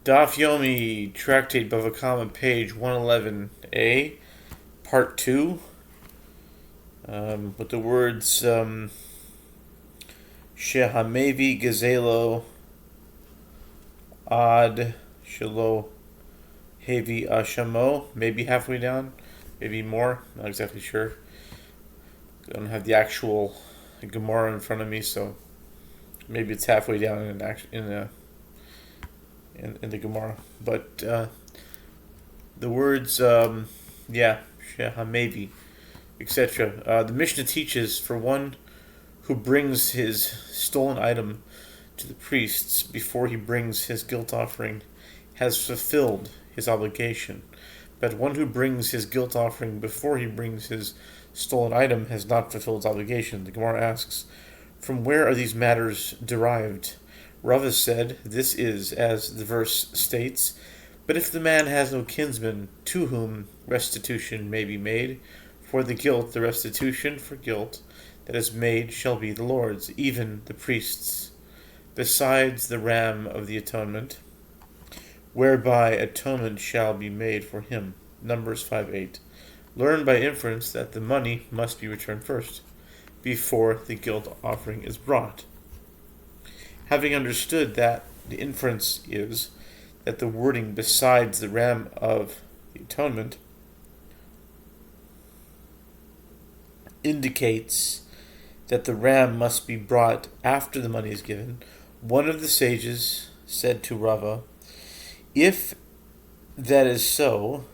Daf Yomi, Tractate Bava, page 111a, part 2, with the words Shehamevi Gazelo Ad Shalo Hevi Ashamo, maybe halfway down, maybe more, not exactly sure. I don't have the actual Gemara in front of me, so maybe it's halfway down in the Gemara. But the words, Shehamevi, etc. The Mishnah teaches for one who brings his stolen item to the priests before he brings his guilt offering has fulfilled his obligation. But one who brings his guilt offering before he brings his stolen item has not fulfilled his obligation. The Gemara asks, from where are these matters derived? Rava said, this is, as the verse states, but if the man has no kinsman to whom restitution may be made for the guilt, the restitution for guilt that is made shall be the Lord's, even the priest's, besides the ram of the atonement, whereby atonement shall be made for him. Numbers 5:8. Learn by inference that the money must be returned first, before the guilt offering is brought. Having understood that, the inference is that the wording besides the ram of the atonement indicates that the ram must be brought after the money is given. One of the sages said to Rava, if that is so,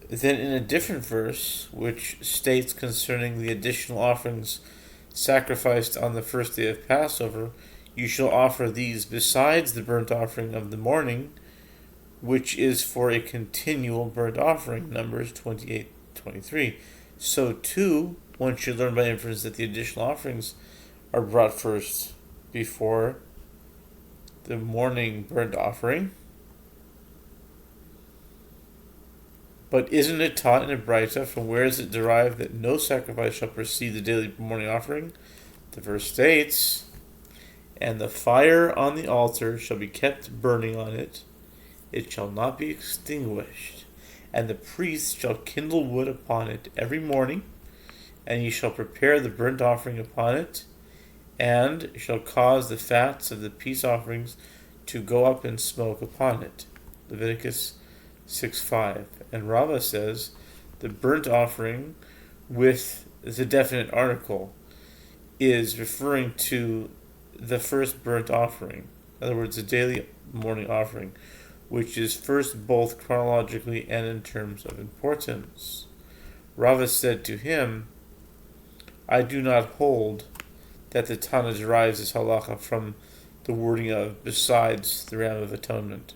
then in a different verse, which states concerning the additional offerings sacrificed on the first day of Passover, you shall offer these besides the burnt offering of the morning, which is for a continual burnt offering, Numbers 28:23. So too, one should learn by inference that the additional offerings are brought first before the morning burnt offering. But isn't it taught in a Braita, from where is it derived that no sacrifice shall precede the daily morning offering? The verse states, and the fire on the altar shall be kept burning on it, it shall not be extinguished, and the priest shall kindle wood upon it every morning, and ye shall prepare the burnt offering upon it, and shall cause the fats of the peace offerings to go up in smoke upon it. Leviticus 6:5. And Rava says the burnt offering with the definite article is referring to the first burnt offering, in other words, the daily morning offering, which is first both chronologically and in terms of importance. Rava said to him, I do not hold that the Tana derives this halacha from the wording of besides the ram of atonement,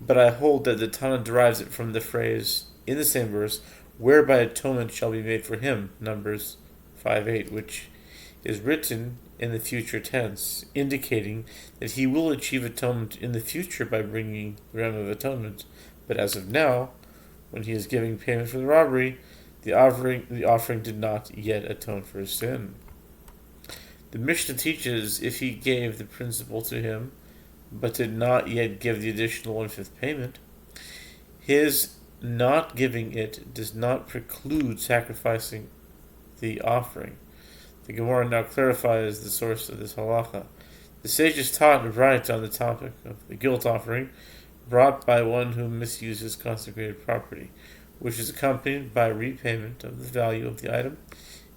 but I hold that the Tana derives it from the phrase in the same verse, whereby atonement shall be made for him, Numbers 5:8, which is written in the future tense, indicating that he will achieve atonement in the future by bringing the ram of atonement. But as of now, when he is giving payment for the robbery, the offering did not yet atone for his sin. The Mishnah teaches if he gave the principal to him, but did not yet give the additional 1/5 payment, his not giving it does not preclude sacrificing the offering. The Gemara now clarifies the source of this halacha. The sages taught in Braita on the topic of the guilt offering brought by one who misuses consecrated property, which is accompanied by repayment of the value of the item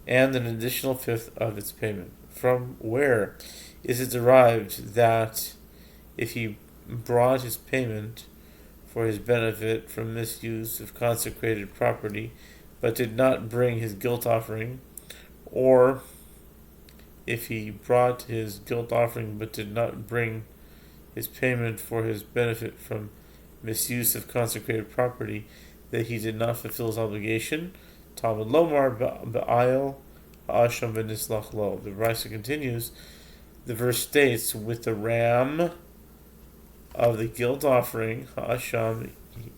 and an additional 1/5 of its payment. From where is it derived that if he brought his payment for his benefit from misuse of consecrated property, but did not bring his guilt offering, or if he brought his guilt offering but did not bring his payment for his benefit from misuse of consecrated property, that he did not fulfill his obligation? Talmud Lomar Ba'ayel Ha'asham V'nislach Lo. The Brisa continues, the verse states, with the ram of the guilt offering, Ha'asham,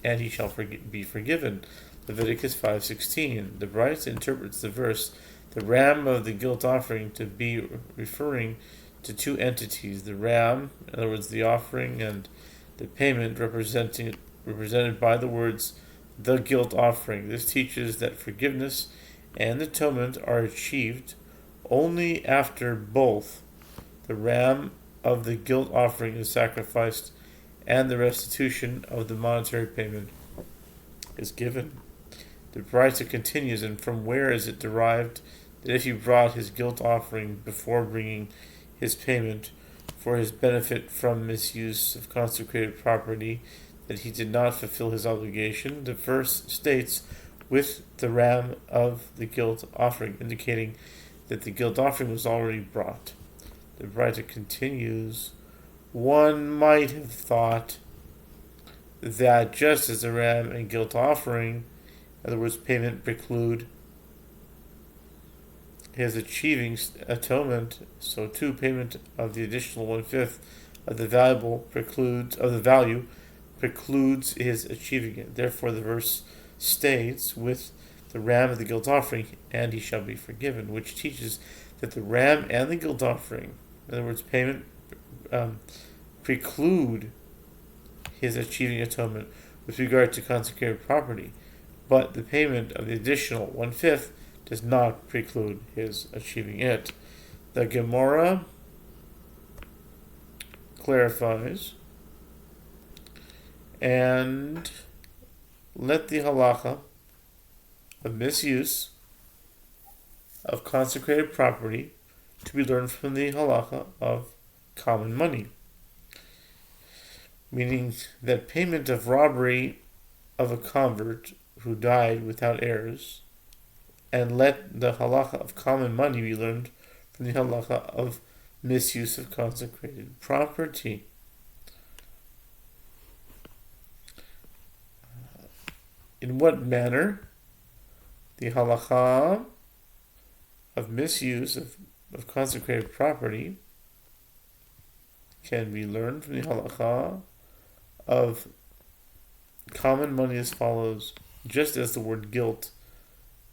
and he shall be forgiven. Leviticus 5:16. The Brisa interprets the verse, the ram of the guilt offering, to be referring to two entities, the ram, in other words, the offering, and the payment represented by the words, the guilt offering. This teaches that forgiveness and atonement are achieved only after both the ram of the guilt offering is sacrificed and the restitution of the monetary payment is given. The Braita continues, and from where is it derived that if he brought his guilt offering before bringing his payment for his benefit from misuse of consecrated property, that he did not fulfill his obligation? The verse states, with the ram of the guilt offering, indicating that the guilt offering was already brought. The Braita continues, one might have thought that just as the ram and guilt offering, in other words, payment, preclude his achieving atonement, so too payment of the additional 1/5 of the value precludes his achieving it. Therefore, the verse states, with the ram of the guilt offering, and he shall be forgiven, which teaches that the ram and the guilt offering, in other words, payment, preclude his achieving atonement with regard to consecrated property, but the payment of the additional 1/5 does not preclude his achieving it. The Gemara clarifies, and let the halacha of misuse of consecrated property to be learned from the halacha of common money, meaning that payment of robbery of a convert who died without heirs, and let the halacha of common money be learned from the halacha of misuse of consecrated property. In what manner the halacha of misuse of consecrated property can be learned from the halacha of common money as follows, just as the word guilt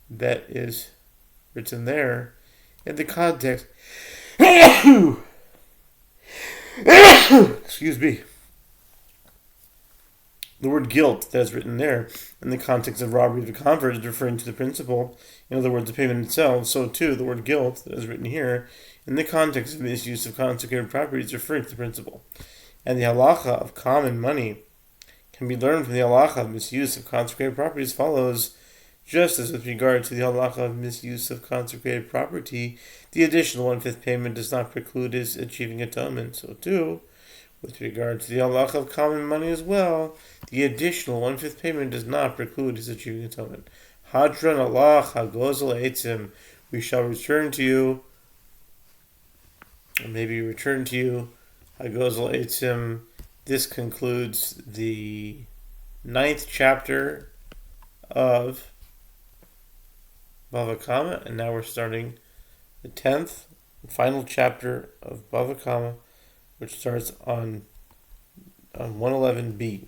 that is written there in the context excuse me. The word guilt that is written there in the context of robbery of a convert is referring to the principle, in other words, the payment itself. So too, the word guilt that is written here in the context of misuse of consecrated property is referring to the principle. And the halacha of common money can be learned from the halacha of misuse of consecrated property as follows, just as with regard to the halacha of misuse of consecrated property, the additional 1/5 payment does not preclude his achieving atonement. So too, with regard to the halacha of common money as well, the additional 1/5 payment does not preclude his achieving atonement. Hadran Allah hagozel eitzim, we shall return to you, or maybe return to you, hagozel eitzim. This concludes the 9th chapter of Bava Kama, and now we're starting the 10th and final chapter of Bava Kama, which starts on 111b.